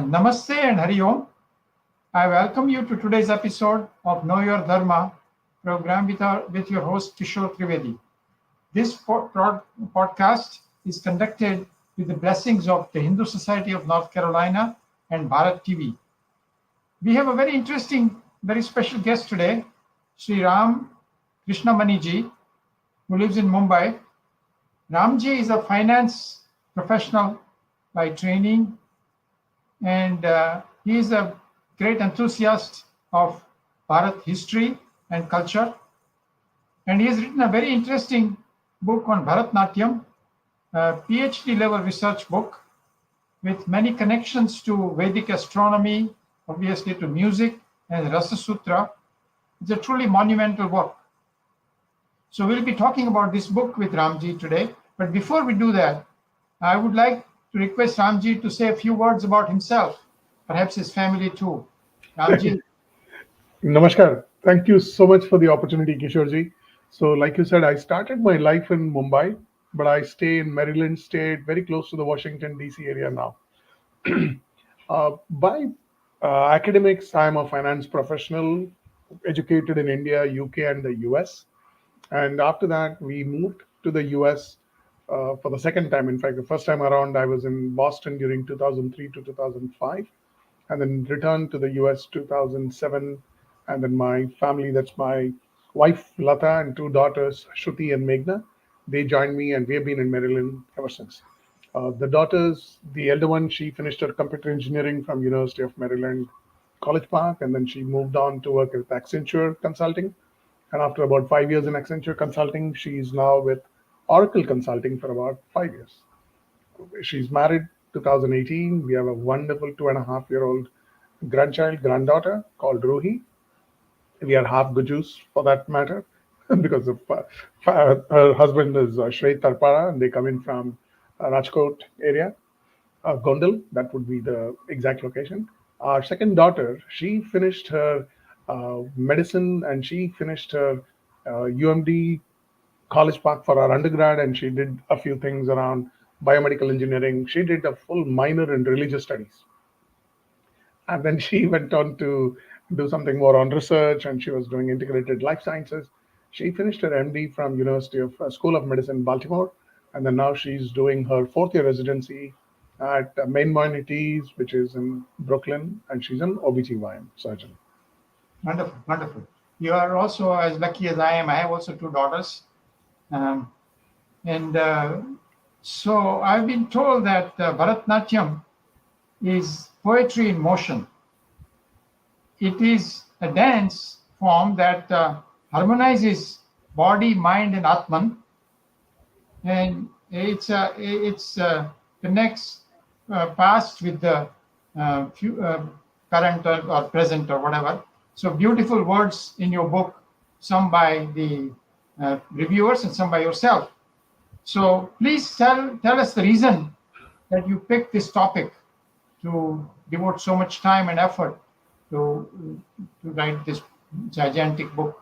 Namaste and Hari Om. I welcome you to today's episode of Know Your Dharma program with your host Kishor Trivedi. This podcast is conducted with the blessings of the Hindu Society of North Carolina and Bharat TV. We have a very interesting, very special guest today, Sri Ram Krishnani ji, who lives in Mumbai. Ramji is a finance professional by training, and he is a great enthusiast of Bharat history and culture. And he has written a very interesting book on Bharatnatyam, a PhD level research book with many connections to Vedic astronomy, obviously to music and Rasa Sutra. It's a truly monumental work. So we'll be talking about this book with Ramji today. But before we do that, I would like to request Ramji to say a few words about himself, perhaps his family too. Ramji. Namaskar. Thank you so much for the opportunity, Kishorji. So, like you said, I started my life in Mumbai, but I stay in Maryland State, very close to the Washington, D.C. area now. By academics, I'm a finance professional, educated in India, UK, and the US. And after that, we moved to the US for the second time. In fact, the first time around, I was in Boston during 2003 to 2005, and then returned to the US 2007. And then my family, that's my wife, Lata, and two daughters, Shruti and Meghna, they joined me, and we have been in Maryland ever since. The daughters, the elder one, she finished her computer engineering from University of Maryland, College Park, and then she moved on to work with Accenture Consulting. And after about 5 years in Accenture Consulting, she's now with Oracle Consulting for about 5 years. She's married 2018. We have a wonderful 2.5-year-old granddaughter called Ruhi. We are half Gujus for that matter, because of her husband is Shwet Tarpara, and they come in from Rajkot area, Gondal, that would be the exact location. Our second daughter, she finished her medicine, and she finished her UMD College Park for our undergrad, and she did a few things around biomedical engineering. She did a full minor in religious studies. And then she went on to do something more on research, and she was doing integrated life sciences. She finished her MD from University of School of Medicine, Baltimore, and then now she's doing her fourth-year residency at Main Humanities, which is in Brooklyn, and she's an OBGYN surgeon. Wonderful, wonderful. You are also as lucky as I am. I have also two daughters. So I've been told that Bharatnatyam is poetry in motion. It is a dance form that harmonizes body, mind, and Atman, and it's connects past with the current or present or whatever. So beautiful words in your book, some by the reviewers and some by yourself. So please tell us the reason that you picked this topic to devote so much time and effort to write this gigantic book.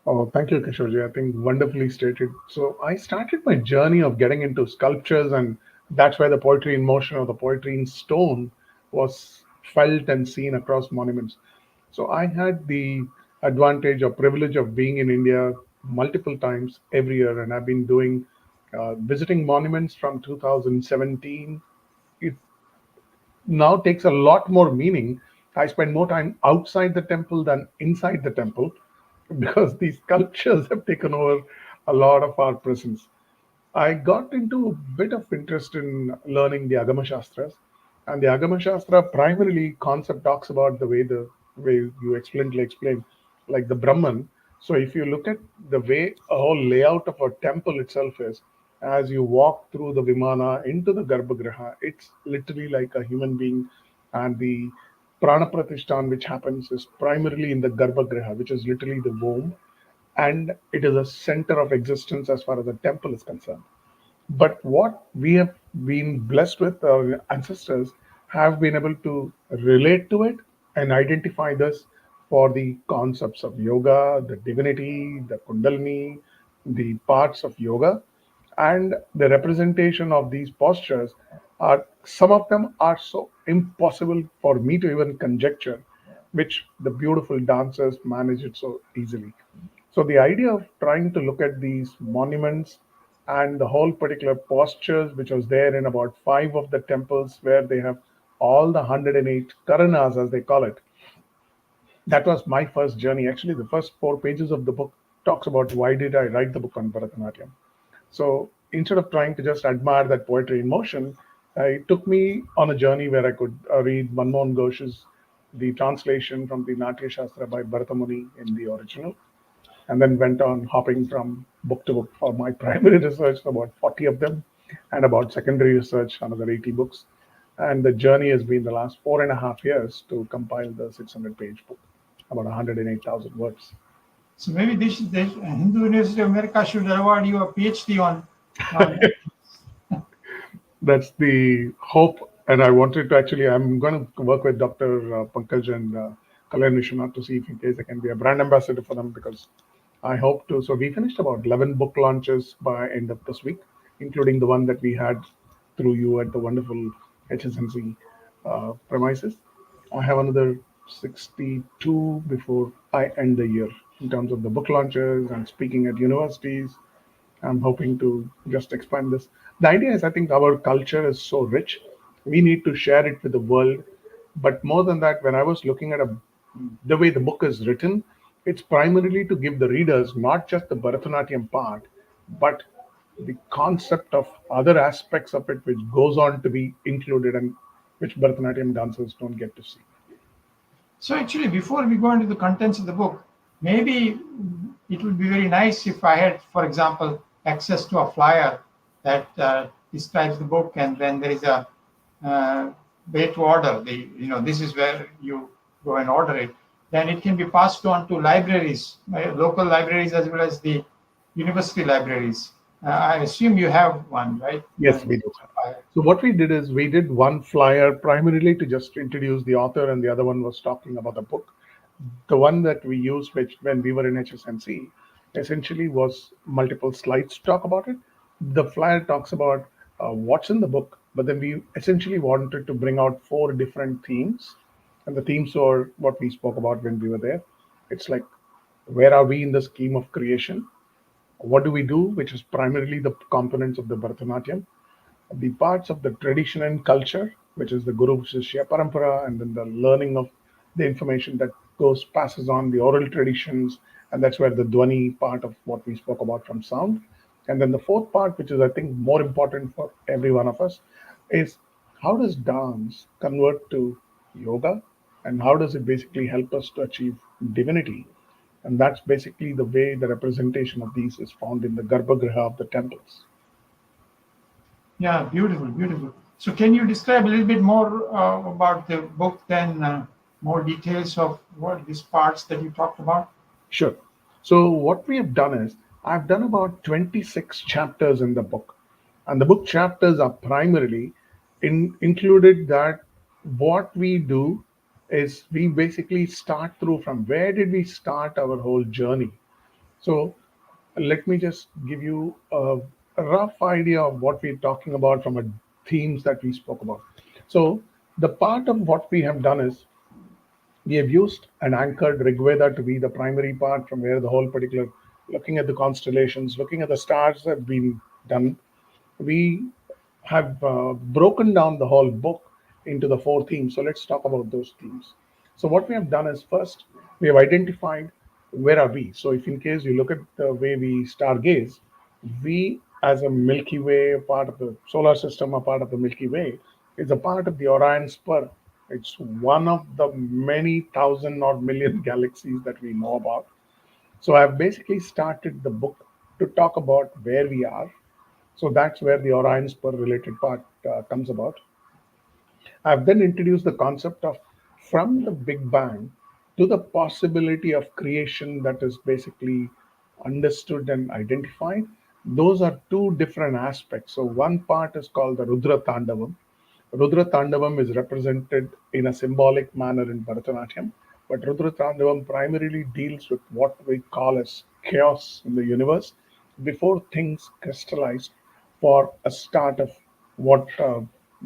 Oh, thank you, Kishorji. I think wonderfully stated. So I started my journey of getting into sculptures, and that's where the poetry in motion or the poetry in stone was felt and seen across monuments. So I had the advantage or privilege of being in India multiple times every year, and I've been doing visiting monuments from 2017. It now takes a lot more meaning. I spend more time outside the temple than inside the temple, because these sculptures have taken over a lot of our presence. I got into a bit of interest in learning the Agama Shastras, and the Agama Shastra primarily concept talks about the way you explain, like the Brahman. So if you look at the way a whole layout of a temple itself is, as you walk through the Vimana into the Garbhagriha, it's literally like a human being, and the Prana Pratishthan, which happens, is primarily in the Garbhagriha, which is literally the womb, and it is a center of existence as far as the temple is concerned. But what we have been blessed with, our ancestors have been able to relate to it and identify this for the concepts of yoga, the divinity, the kundalini, the parts of yoga, and the representation of these postures are, some of them are so impossible for me to even conjecture, which the beautiful dancers manage it so easily. So the idea of trying to look at these monuments and the whole particular postures, which was there in about five of the temples where they have all the 108 karanas, as they call it, that was my first journey. Actually, the first 4 pages of the book talks about why did I write the book on Bharatanatyam. So instead of trying to just admire that poetry in motion, it took me on a journey where I could read Manmohan Ghosh's the translation from the Natya Shastra by Bharatamuni in the original, and then went on hopping from book to book for my primary research, about 40 of them, and about secondary research, another 80 books. And the journey has been the last 4.5 years to compile the 600-page book, about 108,000 words. So maybe this Hindu University of America should award you a PhD on That's the hope. And I wanted to actually, I'm going to work with Dr. Pankaj and Kalyan Vishwanath to see if in case I can be a brand ambassador for them, because I hope to. So we finished about 11 book launches by end of this week, including the one that we had through you at the wonderful HSNC premises. I have another 62 before I end the year in terms of the book launches and speaking at universities. I'm hoping to just expand this. The idea is, I think our culture is so rich, we need to share it with the world. But more than that, when I was looking at the way the book is written, it's primarily to give the readers not just the Bharatanatyam part, but the concept of other aspects of it, which goes on to be included and which Bharatanatyam dancers don't get to see. So actually, before we go into the contents of the book, maybe it would be very nice if I had, for example, access to a flyer that describes the book, and then there is a way to order. This is where you go and order it. Then it can be passed on to libraries, local libraries as well as the university libraries. I assume you have one, right? Yes, we do. So what we did is we did one flyer primarily to just introduce the author, and the other one was talking about the book. The one that we used, which when we were in HSNC, essentially was multiple slides to talk about it. The flyer talks about what's in the book, but then we essentially wanted to bring out four different themes, and the themes are what we spoke about when we were there. It's like, where are we in the scheme of creation? What do we do, which is primarily the components of the Bharatanatyam, the parts of the tradition and culture, which is the Guru Shishya Parampara, and then the learning of the information that goes passes on the oral traditions, and that's where the Dwani part of what we spoke about from sound. And then the fourth part, which is I think more important for every one of us, is how does dance convert to yoga, and how does it basically help us to achieve divinity? And that's basically the way the representation of these is found in the Garbhagriha of the temples. Yeah, beautiful, beautiful. So can you describe a little bit more about the book, then more details of what these parts that you talked about? Sure. So what we have done is I've done about 26 chapters in the book. And the book chapters are primarily included that what we do is we basically start through from where did we start our whole journey. So let me just give you a rough idea of what we're talking about from a themes that we spoke about. So the part of what we have done is we have used and anchored Rigveda to be the primary part from where the whole particular looking at the constellations, looking at the stars have been done. We have broken down the whole book into the four themes. So let's talk about those themes. So what we have done is first we have identified where are we. So if in case you look at the way we stargaze, we as a Milky Way, a part of the solar system, a part of the Milky Way, is a part of the Orion Spur. It's one of the many thousand or million galaxies that we know about. So I've basically started the book to talk about where we are. So that's where the Orion Spur related part comes about. I've then introduced the concept of from the Big Bang to the possibility of creation that is basically understood and identified. Those are two different aspects. So one part is called the Rudra Tandavam. Rudra Tandavam is represented in a symbolic manner in Bharatanatyam. But Rudra Tandavam primarily deals with what we call as chaos in the universe before things crystallized for a start of what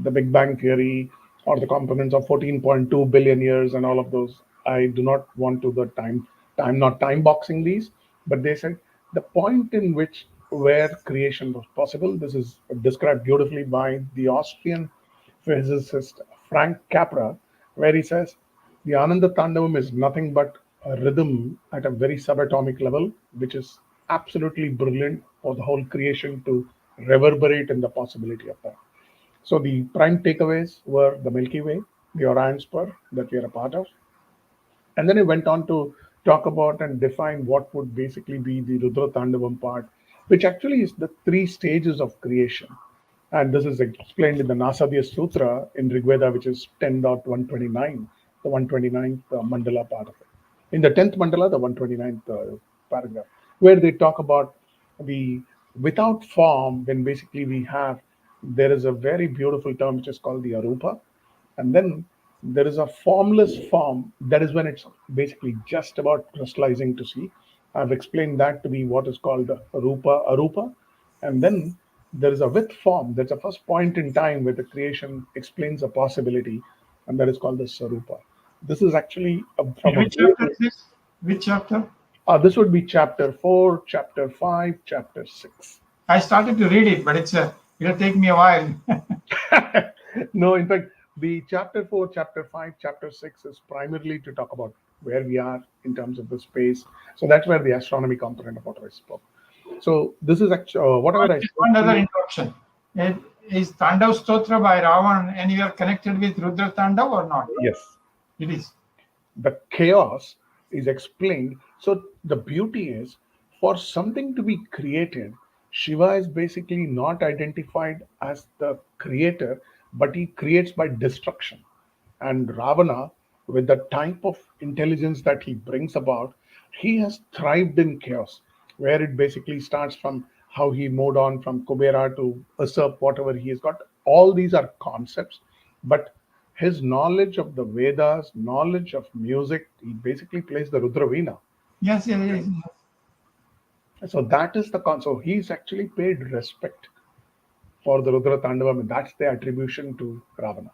the Big Bang Theory or the components of 14.2 billion years and all of those. I do not want to the not time boxing these, but they said the point in which where creation was possible. This is described beautifully by the Austrian physicist Frank Capra, where he says the Ananda Tandavam is nothing but a rhythm at a very subatomic level, which is absolutely brilliant for the whole creation to reverberate in the possibility of that. So the prime takeaways were the Milky Way, the Orion Spur that we are a part of, and then he went on to talk about and define what would basically be the Rudra Tandavam part, which actually is the three stages of creation. And this is explained in the Nasadya Sutra in Rigveda, which is 10.129, the 129th mandala part of it. In the 10th mandala, the 129th paragraph, where they talk about the without form, when basically we have, there is a very beautiful term which is called the Arupa, and then there is a formless form. That is when it's basically just about crystallizing to see. I've explained that to be what is called Rupa Arupa. And then there is a with form. That's the first point in time where the creation explains a possibility, and that is called the Sarupa. This is actually from a Which chapter is this? Which chapter? this would be chapter 4, chapter 5, chapter 6. I started to read it, but it'll take me a while. No, in fact, the chapter 4, chapter 5, chapter 6 is primarily to talk about where we are in terms of the space. So that's where the astronomy component of what I spoke. So this is actually whatever I Just spoke one to other you. interruption. Is Tandav Stotra by Ravan anywhere connected with Rudra Tandav or not? Yes, It is. the chaos is explained. So the beauty is for something to be created, Shiva is basically not identified as the creator, but he creates by destruction. And Ravana, with the type of intelligence that he brings about, he has thrived in chaos, where it basically starts from how he moved on from Kubera to usurp whatever he has got. All these are concepts, but his knowledge of the Vedas, knowledge of music, he basically plays the Rudraveena. Yes, yes, yes. So that is the con. So he's actually paid respect for the Rudra Tandavam, and that's the attribution to Ravana.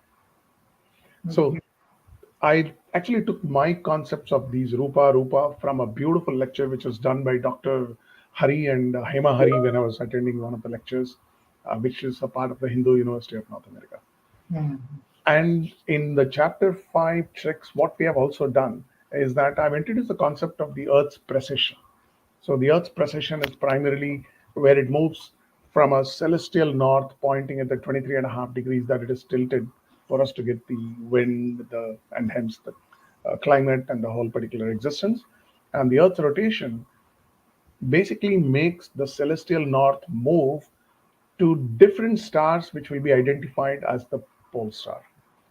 So I actually took my concepts of these Rupa from a beautiful lecture which was done by Dr. Hari and Hema Hari when I was attending one of the lectures, which is a part of the Hindu University of North America. Mm. And in the chapter 5 tricks, what we have also done is that I've introduced the concept of the Earth's precession. So the Earth's precession is primarily where it moves from a celestial north, pointing at the 23 and a half degrees that it is tilted for us to get the wind, and hence the climate and the whole particular existence. And the Earth's rotation basically makes the celestial north move to different stars, which will be identified as the pole star.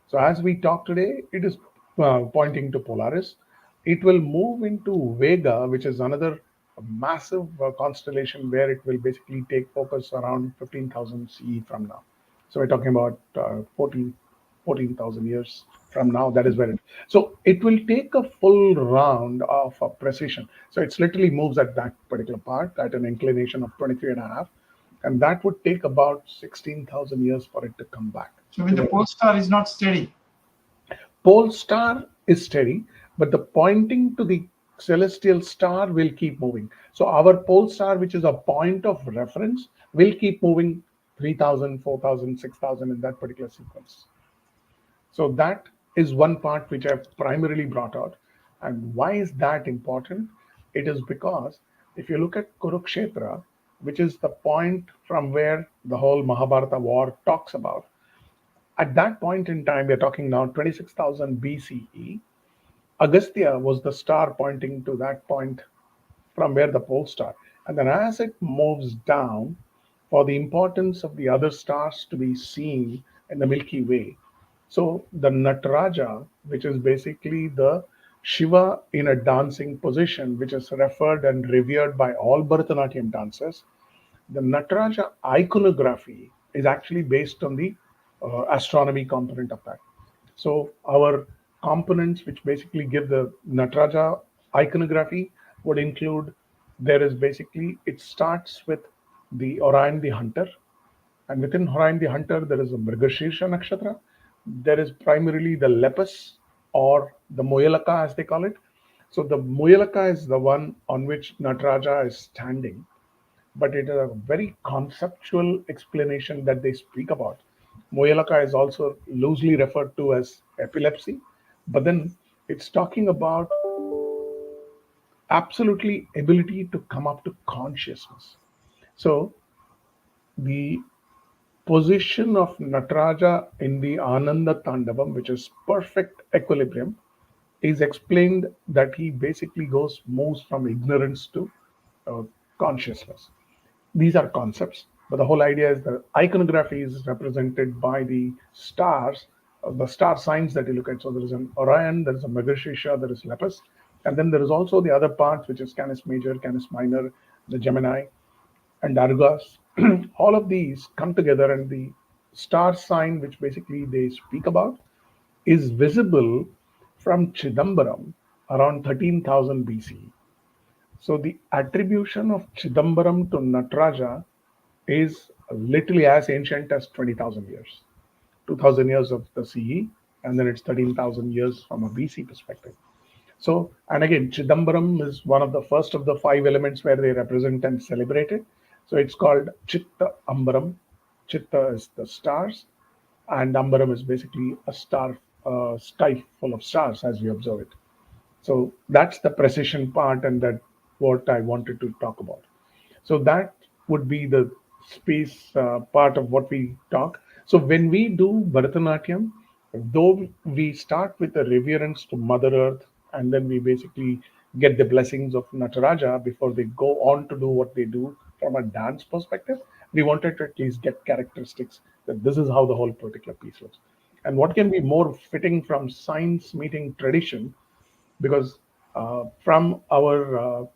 So, as we talk today, it is pointing to Polaris. It will move into Vega, which is another massive constellation where it will basically take focus around 15,000 CE from now. So, we're talking about 14,000 years from now. That is where it. So, it will take a full round of precision. So, it literally moves at that particular part at an inclination of 23 and a half, and that would take about 16,000 years for it to come back. So when the pole star is not steady. Pole star is steady, but the pointing to the celestial star will keep moving. So our pole star, which is a point of reference, will keep moving 3,000, 4,000, 6,000 in that particular sequence. So that is one part which I've primarily brought out. And why is that important? It is because if you look at Kurukshetra, which is the point from where the whole Mahabharata war talks about, at that point in time, we're talking now 26,000 BCE, Agastya was the star pointing to that point from where the pole star. And then as it moves down, for the importance of the other stars to be seen in the Milky Way. So the Nataraja, which is basically the Shiva in a dancing position, which is referred and revered by all Bharatanatyam dancers, the Nataraja iconography is actually based on the astronomy component of that. So our components which basically give the Nataraja iconography would include, there is basically, it starts with the Orion the Hunter, and within Orion the Hunter, there is a Mrigashirsha Nakshatra. There is primarily the Lepus or the Moyalaka as they call it. So the Moyalaka is the one on which Nataraja is standing, but it is a very conceptual explanation that they speak about. Moyalaka is also loosely referred to as epilepsy, but then it's talking about absolutely ability to come up to consciousness. So the position of Nataraja in the Ananda Tandavam, which is perfect equilibrium, is explained that he basically moves from ignorance to uh, consciousness. These are concepts, but the whole idea is the iconography is represented by the stars, the star signs that you look at. So there is an Orion, there is a Mrigashirsha, there is Lepus, and then there is also the other parts, which is Canis Major, Canis Minor, the Gemini, and Argas. All of these come together, and the star sign, which basically they speak about, is visible from Chidambaram around 13,000 BC. So the attribution of Chidambaram to Nataraja is literally as ancient as 20,000 years, 2,000 years of the CE, and then it's 13,000 years from a BC perspective. So, and again, Chidambaram is one of the first of the five elements where they represent and celebrate it. So it's called Chitta Ambaram. Chitta is the stars, and Ambaram is basically a sky full of stars as we observe it. So that's the precision part, and that what I wanted to talk about. So that would be the space part of what we talk. So when we do Bharatanatyam, though we start with a reverence to Mother Earth, and then we basically get the blessings of Nataraja before they go on to do what they do from a dance perspective, we wanted to at least get characteristics that this is how the whole particular piece looks. And what can be more fitting from science meeting tradition, because from our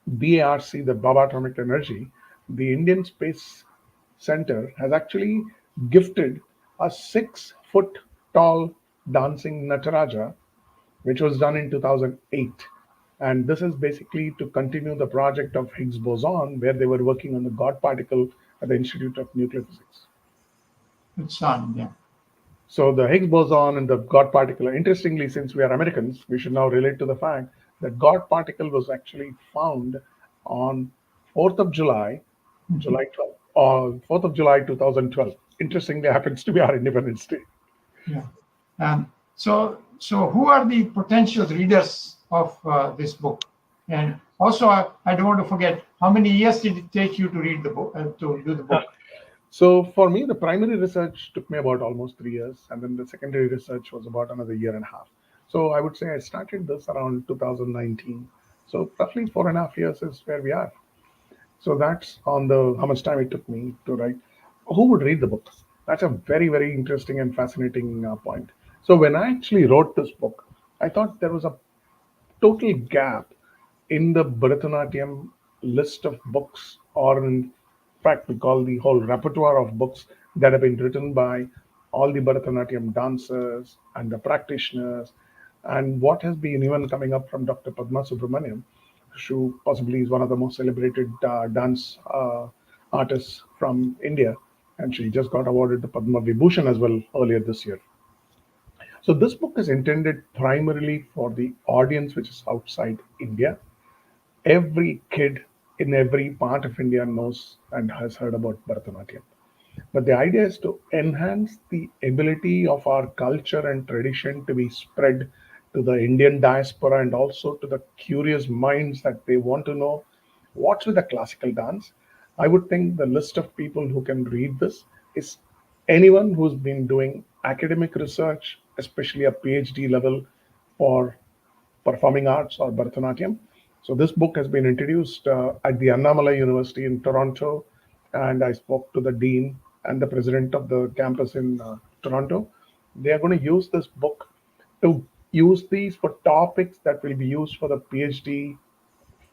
BARC, the Baba Atomic Energy, the Indian Space Center has actually gifted a 6 foot tall dancing Nataraja, which was done in 2008. And this is basically to continue the project of Higgs boson, where they were working on the God particle at the Institute of Nuclear Physics. It's son, yeah. So the Higgs boson and the God particle, interestingly, since we are Americans, we should now relate to the fact that God particle was actually found on 4th of July, July 12th, or 4th of July 2012. Interestingly, happens to be our Independence Day. Yeah. So who are the potential readers of this book? And also, I don't want to forget, how many years did it take you to read the book, to do the book? So for me, the primary research took me about almost 3 years, and then the secondary research was about another year and a half. So I would say I started this around 2019. So roughly 4.5 years is where we are. So that's on the how much time it took me to write. Who would read the book? That's a very, very interesting and fascinating point. So when I actually wrote this book, I thought there was a total gap in the Bharatanatyam list of books, or in fact, we call the whole repertoire of books that have been written by all the Bharatanatyam dancers and the practitioners, and what has been even coming up from Dr. Padma Subramaniam, who possibly is one of the most celebrated dance artists from India, and she just got awarded the Padma Vibhushan as well earlier this year. So this book is intended primarily for the audience which is outside India. Every kid in every part of India knows and has heard about Bharatanatyam. But the idea is to enhance the ability of our culture and tradition to be spread to the Indian diaspora, and also to the curious minds that they want to know what's with the classical dance. I would think the list of people who can read this is anyone who's been doing academic research, especially a PhD level for performing arts or Bharatanatyam. So this book has been introduced at the Annamalai University in Toronto, and I spoke to the dean and the president of the campus in Toronto. They are going to use this book to use these for topics that will be used for the PhD,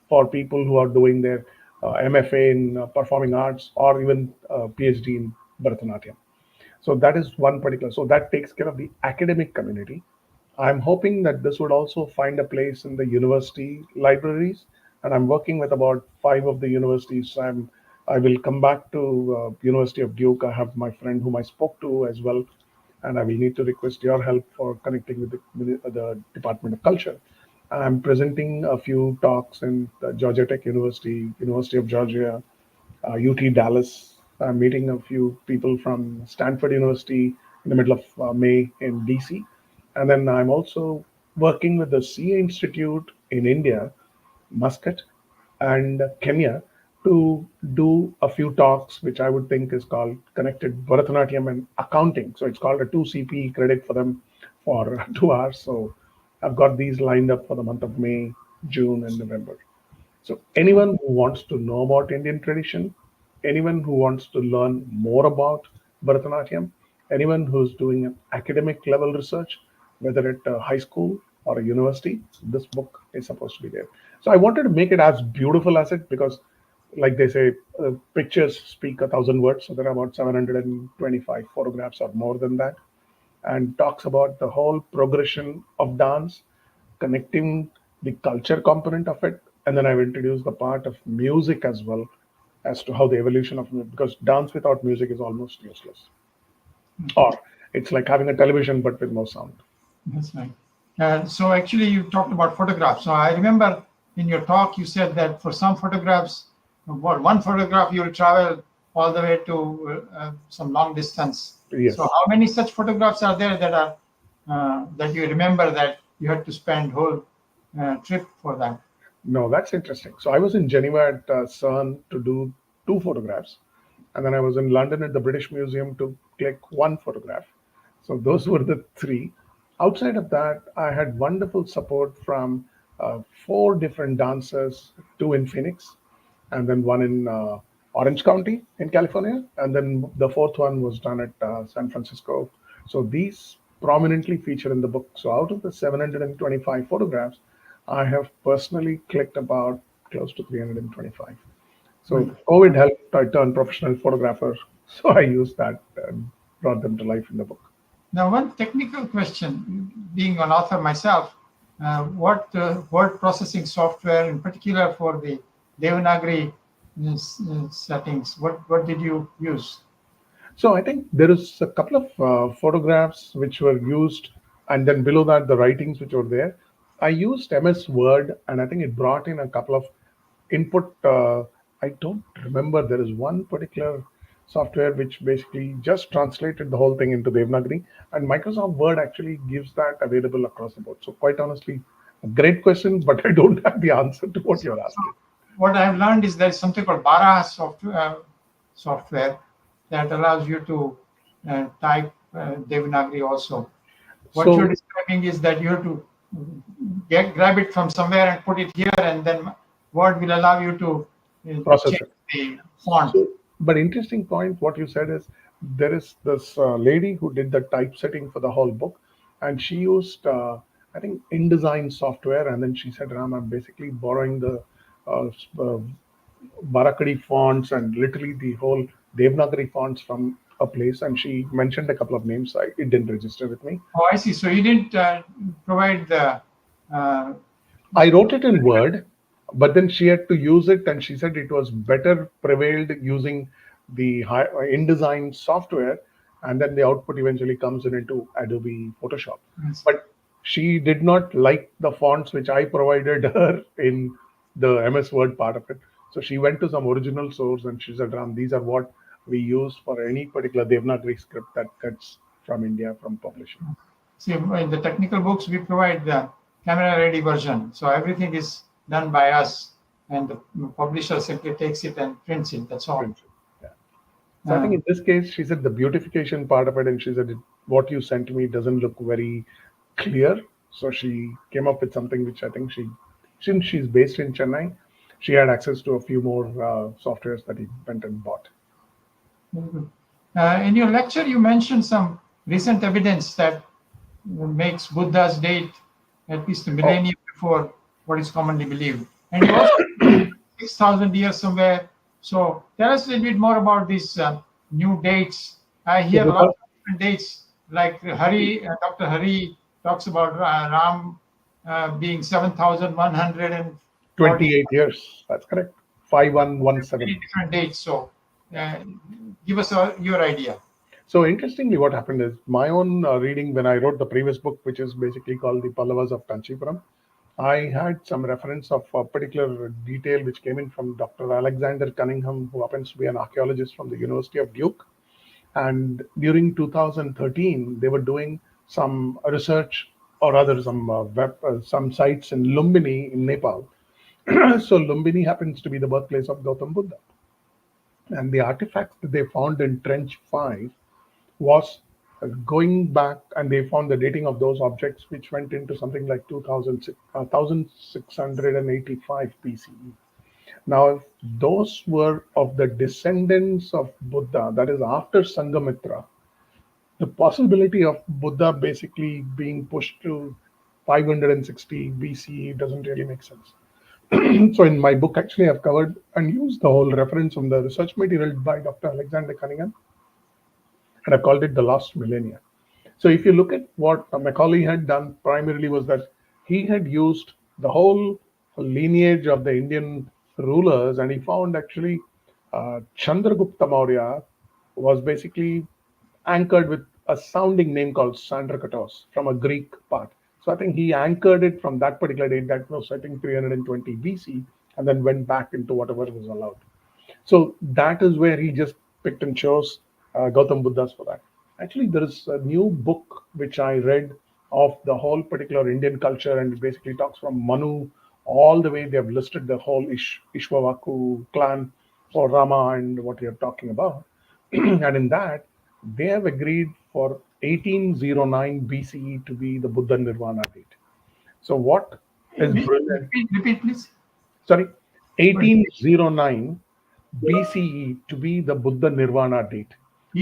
for people who are doing their MFA in performing arts, or even PhD in Bharatanatyam. So that is one particular. So that takes care of the academic community. I'm hoping that this would also find a place in the university libraries, and I'm working with about five of the universities. I will come back to University of Duke. I have my friend whom I spoke to as well, and I will need to request your help for connecting with the Department of Culture. I'm presenting a few talks in the Georgia Tech University, University of Georgia, UT Dallas. I'm meeting a few people from Stanford University in the middle of May in DC. And then I'm also working with the CA Institute in India, Muscat, and Kenya to do a few talks, which I would think is called Connected Bharatanatyam and Accounting. So it's called a 2 CP credit for them for 2 hours. So I've got these lined up for the month of May, June, and November. So anyone who wants to know about Indian tradition, anyone who wants to learn more about Bharatanatyam, anyone who's doing an academic level research, whether at a high school or a university, this book is supposed to be there. So I wanted to make it as beautiful as it because, like they say, pictures speak a thousand words. So there are about 725 photographs or more than that, and talks about the whole progression of dance, connecting the culture component of it. And then I've introduced the part of music as well as to how the evolution of music, because dance without music is almost useless. Or it's like having a television but with no sound. That's right. So actually, you talked about photographs. So I remember in your talk, you said that for some photographs, one photograph you will travel all the way to some long distance. Yes. So how many such photographs are there that are that you remember that you had to spend whole trip for that? No, that's interesting. So I was in Geneva at CERN to do two photographs, and then I was in London at the British Museum to click one photograph. So those were the three. Outside of that, I had wonderful support from four different dancers, two in Phoenix, and then one in Orange County in California, and then the fourth one was done at San Francisco. So these prominently feature in the book. So out of the 725 photographs, I have personally clicked about close to 325. So COVID helped. I turned professional photographer, so I used that and brought them to life in the book. Now, one technical question, being an author myself, what word processing software, in particular for the Devanagari settings, what did you use? So I think there is a couple of photographs which were used, and then below that the writings which were there. I used MS Word, and I think it brought in a couple of input. I don't remember. There is one particular software which basically just translated the whole thing into Devanagari, and Microsoft Word actually gives that available across the board. So quite honestly, a great question, but I don't have the answer to what you're asking. What I have learned is there is something called Bara software that allows you to type Devanagari also. What So you're describing is that you have to grab it from somewhere and put it here, and then Word will allow you to process change it. the font. So, but interesting point, what you said is there is this lady who did the typesetting for the whole book, and she used, I think, InDesign software, and then she said, Ram, I'm basically borrowing the uh, Barakadi fonts and literally the whole Devanagari fonts from a place, and she mentioned a couple of names. It didn't register with me. Oh, I see. So you didn't provide the. Uh, I wrote it in Word, but then she had to use it, and she said it was better prevailed using the InDesign software, and then the output eventually comes in into Adobe Photoshop. But she did not like the fonts which I provided her in the MS Word part of it. So she went to some original source and she said, Ram, these are what we use for any particular Devanagari script that cuts from India from publishing. See, in the technical books, we provide the camera-ready version. So everything is done by us, and the publisher simply takes it and prints it. That's all. Yeah. So I think in this case, she said the beautification part of it, and she said what you sent me doesn't look very clear. So she came up with something which I think since she's based in Chennai, she had access to a few more softwares that he went and bought. In your lecture, you mentioned some recent evidence that makes Buddha's date at least a millennium before what is commonly believed. And you also 6,000 years somewhere. So tell us a little bit more about these new dates. I hear a lot of different dates, like Dr. Hari talks about Ram being 7,140 28 years. That's correct. 5117. many different dates. So uh, give us your idea. So interestingly, what happened is my own reading when I wrote the previous book, which is basically called The Pallavas of Kanchipuram, I had some reference of a particular detail which came in from Dr. Alexander Cunningham, who happens to be an archaeologist from the University of Duke. And during 2013, they were doing some research, or rather some sites in Lumbini in Nepal. So Lumbini happens to be the birthplace of Gautam Buddha. And the artifacts that they found in Trench 5 was going back, and they found the dating of those objects, which went into something like 1685 BCE. Now, if those were of the descendants of Buddha, that is after Sangamitra, the possibility of Buddha basically being pushed to 560 BCE doesn't really make sense. So in my book, actually, I've covered and used the whole reference from the research material by Dr. Alexander Cunningham, and I've called it the lost millennia. So if you look at what Macaulay had done primarily was that he had used the whole lineage of the Indian rulers, and he found actually Chandragupta Maurya was basically anchored with a sounding name called Sandrakatos from a Greek part. So I think he anchored it from that particular date, that was I think 320 BC, and then went back into whatever was allowed. So that is where he just picked and chose Gautam Buddhas for that. Actually, there is a new book which I read of the whole particular Indian culture, and it basically talks from Manu all the way. They have listed the whole Ishwavaku clan for Rama and what we are talking about. And in that, they have agreed for 1809 BCE to be the Buddha Nirvana date. So what is brilliant? Repeat, please. Sorry, 1809 BCE to be the Buddha Nirvana date.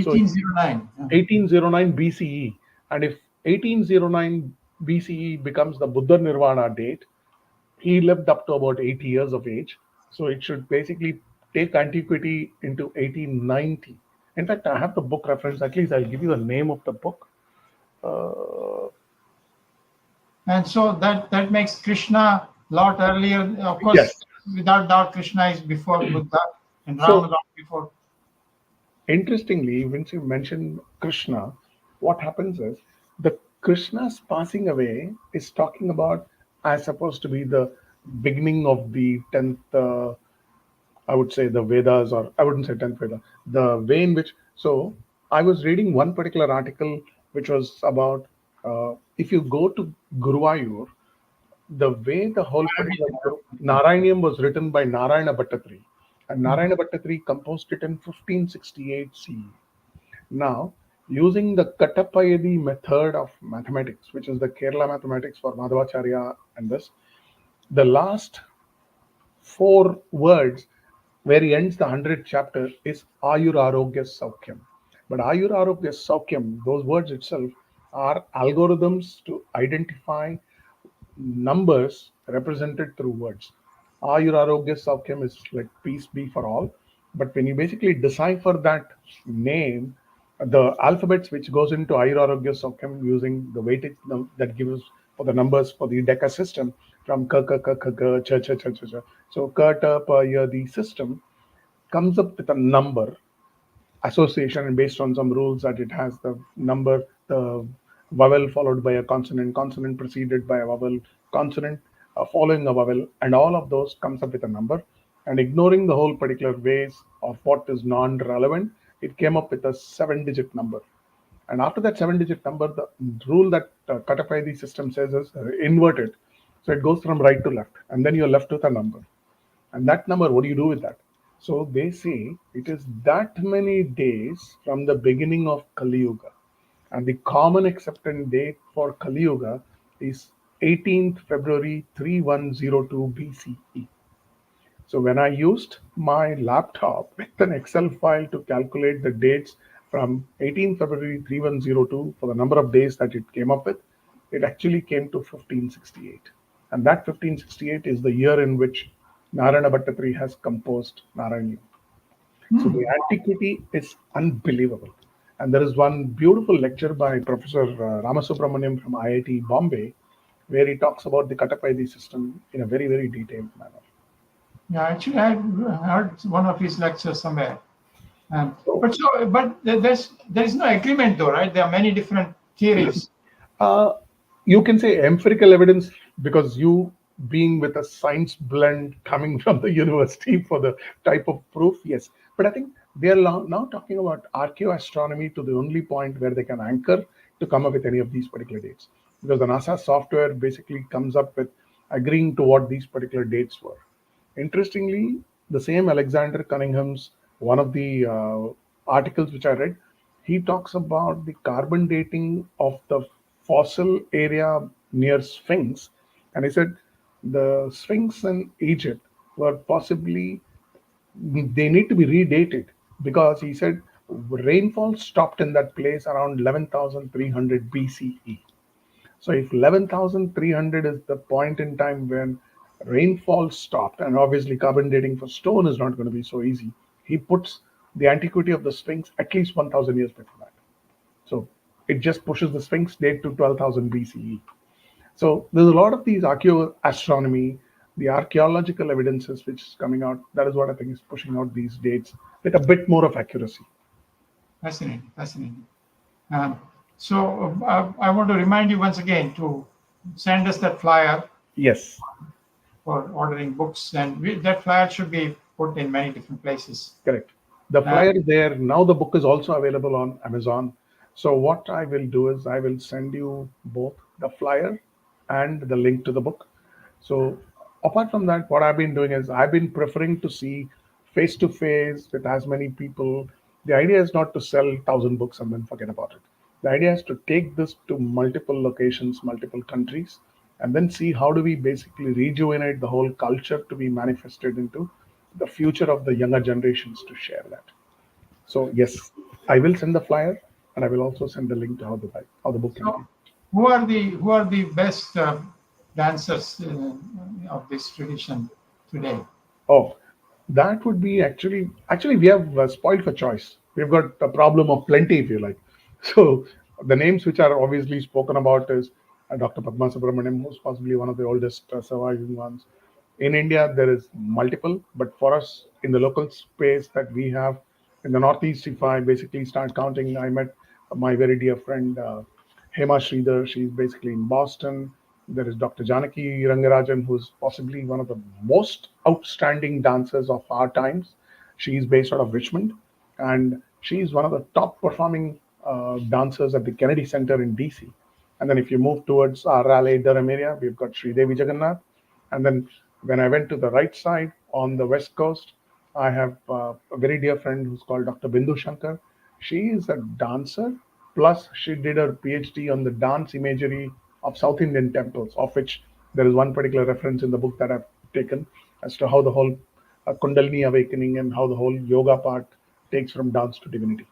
So 1809. 1809 BCE, and if 1809 BCE becomes the Buddha Nirvana date, he lived up to about 80 years of age. So it should basically take antiquity into 1890. In fact, I have the book reference. At least I'll give you the name of the book. And so that makes Krishna a lot earlier. Of course, Yes. without doubt, Krishna is before Buddha and So- Ram long before. Interestingly, when you mention Krishna, what happens is the Krishna's passing away is talking about as supposed to be the beginning of the 10th, I would say the Vedas, or I wouldn't say 10th Veda, the way in which. So I was reading one particular article which was about if you go to Guruvayur, the way the whole particular Narayaniam was written by Narayana Bhattatri, and Narayana Bhattatri composed it in 1568 CE. Now, using the Katapayadi method of mathematics, which is the Kerala mathematics for Madhavacharya and this, the last four words where he ends the 100th chapter is Ayur Arogya Saukyam. But Ayur Arogya Saukyam, those words itself are algorithms to identify numbers represented through words. Ayur Arogya Saukyam is like peace be for all. But when you basically decipher that name, the alphabets which goes into Ayur Arogya Saukyam using the weightage that gives for the numbers for the Deca system from ka ka ka ka ka cha cha cha cha cha. So ka ta pa ya, the system comes up with a number association, and based on some rules that it has the number, the vowel followed by a consonant, consonant preceded by a vowel, consonant following a vowel, and all of those comes up with a number. And ignoring the whole particular ways of what is non-relevant, it came up with a 7-digit number. And after that 7-digit number, the rule that Katapayadi system says is inverted. So it goes from right to left, and then you're left with a number. And that number, what do you do with that? So they say it is that many days from the beginning of Kali Yuga. And the common accepted date for Kali Yuga is 18th February 3102 BCE. So when I used my laptop with an Excel file to calculate the dates from 18th February 3102 for the number of days that it came up with, it actually came to 1568. And that 1568 is the year in which Narayana Bhattatri has composed Narayana. So the antiquity is unbelievable. And there is one beautiful lecture by Professor Ramasubramaniam from IIT Bombay, where he talks about the Katapaidi system in a very, very detailed manner. Yeah, actually, I heard one of his lectures somewhere. So, There is no agreement though, right? There are many different theories. uh, you can say empirical evidence because you being with a science blend coming from the university for the type of proof, yes. But I think they are now talking about archaeoastronomy to the only point where they can anchor to come up with any of these particular dates. Because the NASA software basically comes up with agreeing to what these particular dates were. Interestingly, the same Alexander Cunningham's one of the articles which I read, he talks about the carbon dating of the fossil area near Sphinx, and he said the Sphinx in Egypt were possibly they need to be redated because he said rainfall stopped in that place around 11,300 BCE. So if 11,300 is the point in time when rainfall stopped, and obviously carbon dating for stone is not going to be so easy, he puts the antiquity of the Sphinx at least 1,000 years before that. So it just pushes the Sphinx date to 12,000 BCE. So there's a lot of these archaeoastronomy, the archaeological evidences which is coming out. That is what I think is pushing out these dates with a bit more of accuracy. Fascinating, fascinating. Um, I want to remind you once again to send us that flyer Yes. for ordering books, and that flyer should be put in many different places. Correct. The Uh, flyer is there. Now the book is also available on Amazon. So what I will do is I will send you both the flyer and the link to the book. So apart from that, what I've been doing is I've been preferring to see face to face with as many people. The idea is not to sell 1,000 books and then forget about it. The idea is to take this to multiple locations, multiple countries, and then see how do we basically rejuvenate the whole culture to be manifested into the future of the younger generations to share that. So yes, I will send the flyer and I will also send the link to how the book can be. so, who are the best dancers of this tradition today? Oh, that would be actually we have spoiled for choice. We've got a problem of plenty, if you like. So the names which are obviously spoken about is Dr. Padma Subramaniam, who's possibly one of the oldest surviving ones. In India, there is multiple, but for us in the local space that we have in the Northeast, if I basically start counting, I met my very dear friend Hema Sridhar. She's basically in Boston. There is Dr. Janaki Rangarajan, who's possibly one of the most outstanding dancers of our times. She's based out of Richmond, and she's one of the top performing dancers at the Kennedy Center in DC. And then if you move towards our Raleigh Durham area, we've got Sri Devi Jagannath. And then when I went to the right side on the west coast, I have a very dear friend who's called Dr. Bindu Shankar. She is a dancer, plus she did her PhD on the dance imagery of South Indian temples, of which there is one particular reference in the book that I've taken as to how the whole Kundalini awakening and how the whole yoga part takes from dance to divinity.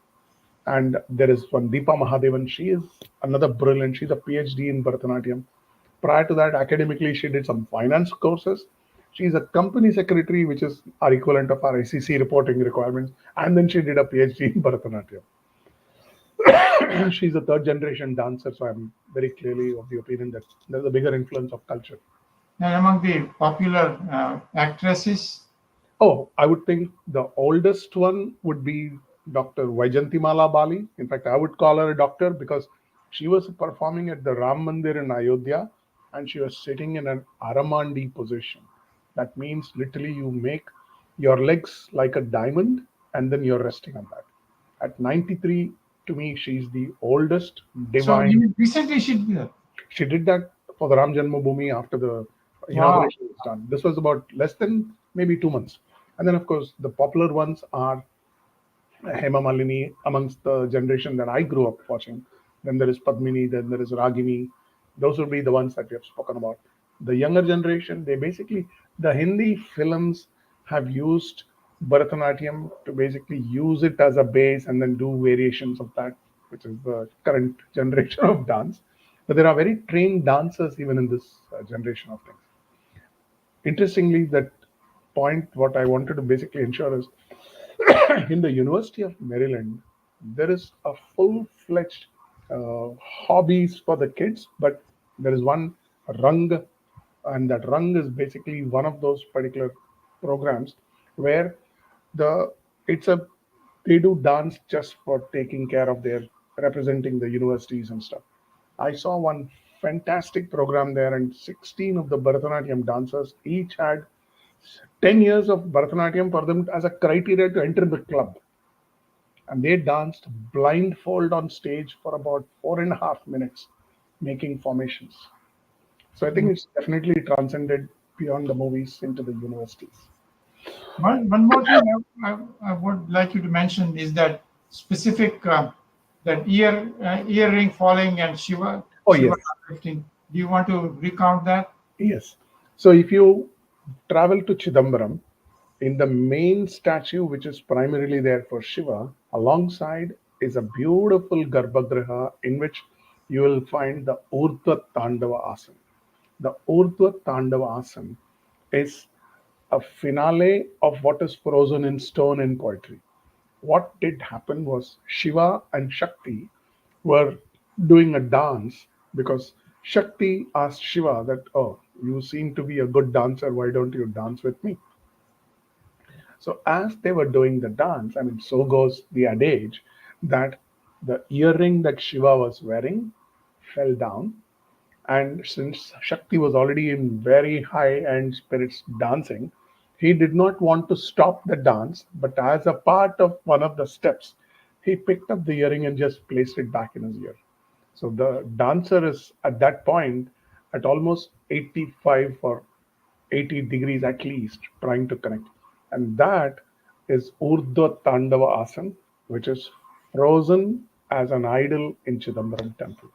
And there is one Deepa Mahadevan. She is another brilliant. She's a PhD in Bharatanatyam. Prior to that, academically, she did some finance courses. She's a company secretary, which is our equivalent of our SEC reporting requirements. And then she did a PhD in Bharatanatyam. She's a third generation dancer, so I'm very clearly of the opinion that there's a bigger influence of culture. And among the popular actresses, Oh, I would think the oldest one would be Dr. Vaijantimala Bali. In fact, I would call her a doctor because she was performing at the Ram Mandir in Ayodhya and she was sitting in an Aramandi position. That means literally you make your legs like a diamond and then you're resting on that. At 93, to me, she's the oldest so divine. recently she did that. She did that for the Ram Janmabhoomi after the Wow. inauguration was done. This was about less than maybe 2 months. And then, of course, the popular ones are Hema Malini amongst the generation that I grew up watching. Then there is Padmini, then there is Ragini. Those would be the ones that we have spoken about. The younger generation, they basically, the Hindi films have used Bharatanatyam to basically use it as a base and then do variations of that, which is the current generation of dance. But there are very trained dancers even in this generation of things. Interestingly, that point, what I wanted to basically ensure is in the University of Maryland, there is a full-fledged hobbies for the kids, but there is one rung, and that rung is basically one of those particular programs where the it's a they do dance just for taking care of their representing the universities and stuff. I saw one fantastic program there, and 16 of the Bharatanatyam dancers each had 10 years of Bharatanatyam for them as a criteria to enter the club. And they danced blindfold on stage for about 4.5 minutes, making formations. So I think it's definitely transcended beyond the movies into the universities. One more thing I would like you to mention is that specific that earring falling and Oh, Shiva yes. lifting. Do you want to recount that? Yes. So if you travel to Chidambaram, in the main statue, which is primarily there for Shiva, alongside is a beautiful Garbhagriha in which you will find the Urdhva Tandava Asana. The Urdhva Tandava Asana is a finale of what is frozen in stone in poetry. What did happen was Shiva and Shakti were doing a dance because Shakti asked Shiva that, oh, you seem to be a good dancer, why don't you dance with me? So as they were doing the dance, I mean, so goes the adage that the earring that Shiva was wearing fell down. And since Shakti was already in very high end spirits dancing, he did not want to stop the dance, but as a part of one of the steps, he picked up the earring and just placed it back in his ear. So the dancer is at that point at almost 85 or 80 degrees at least trying to connect. And that is Urdhva Tandava Asana, which is frozen as an idol in Chidambaram temple,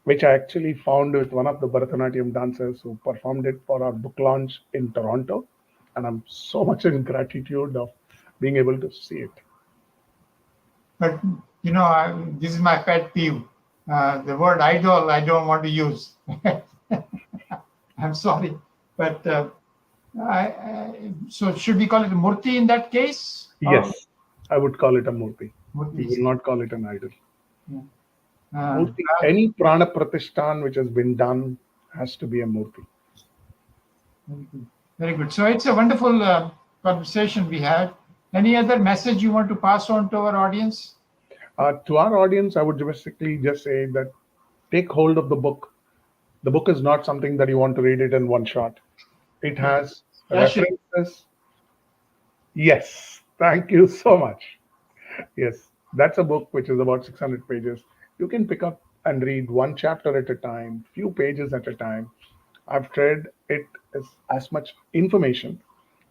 which I actually found with one of the Bharatanatyam dancers who performed it for our book launch in Toronto. And I'm so much in gratitude of being able to see it. But this is my pet peeve. The word idol I don't want to use. I'm sorry, but so should we call it a murti in that case? Yes, I would call it a murti. We Murti. will not call it an idol. Yeah. Murti, any prana pratishthan which has been done has to be a murti. Very good. Very good. So it's a wonderful conversation we had. Any other message you want to pass on to our audience? To our audience, I would basically just say that take hold of the book. The book is not something that you want to read it in one shot. It has references. Yes, thank you so much. Yes, that's a book which is about 600 pages. You can pick up and read one chapter at a time, few pages at a time. I've tried it as much information.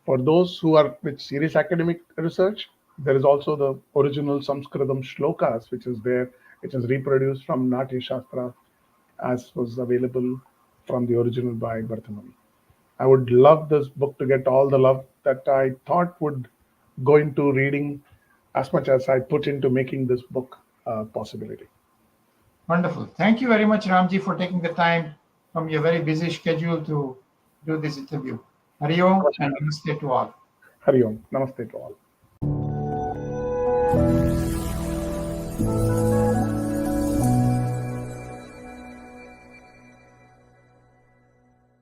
For those who are with serious academic research, there is also the original Sanskritam shlokas, which is there, which is reproduced from Natya Shastra, as was available from the original by Bhartamani. I would love this book to get all the love that I thought would go into reading as much as I put into making this book a possibility. Wonderful. Thank you very much, Ramji, for taking the time from your very busy schedule to do this interview. Hari Om and namaste to all. Hari Om. Namaste to all.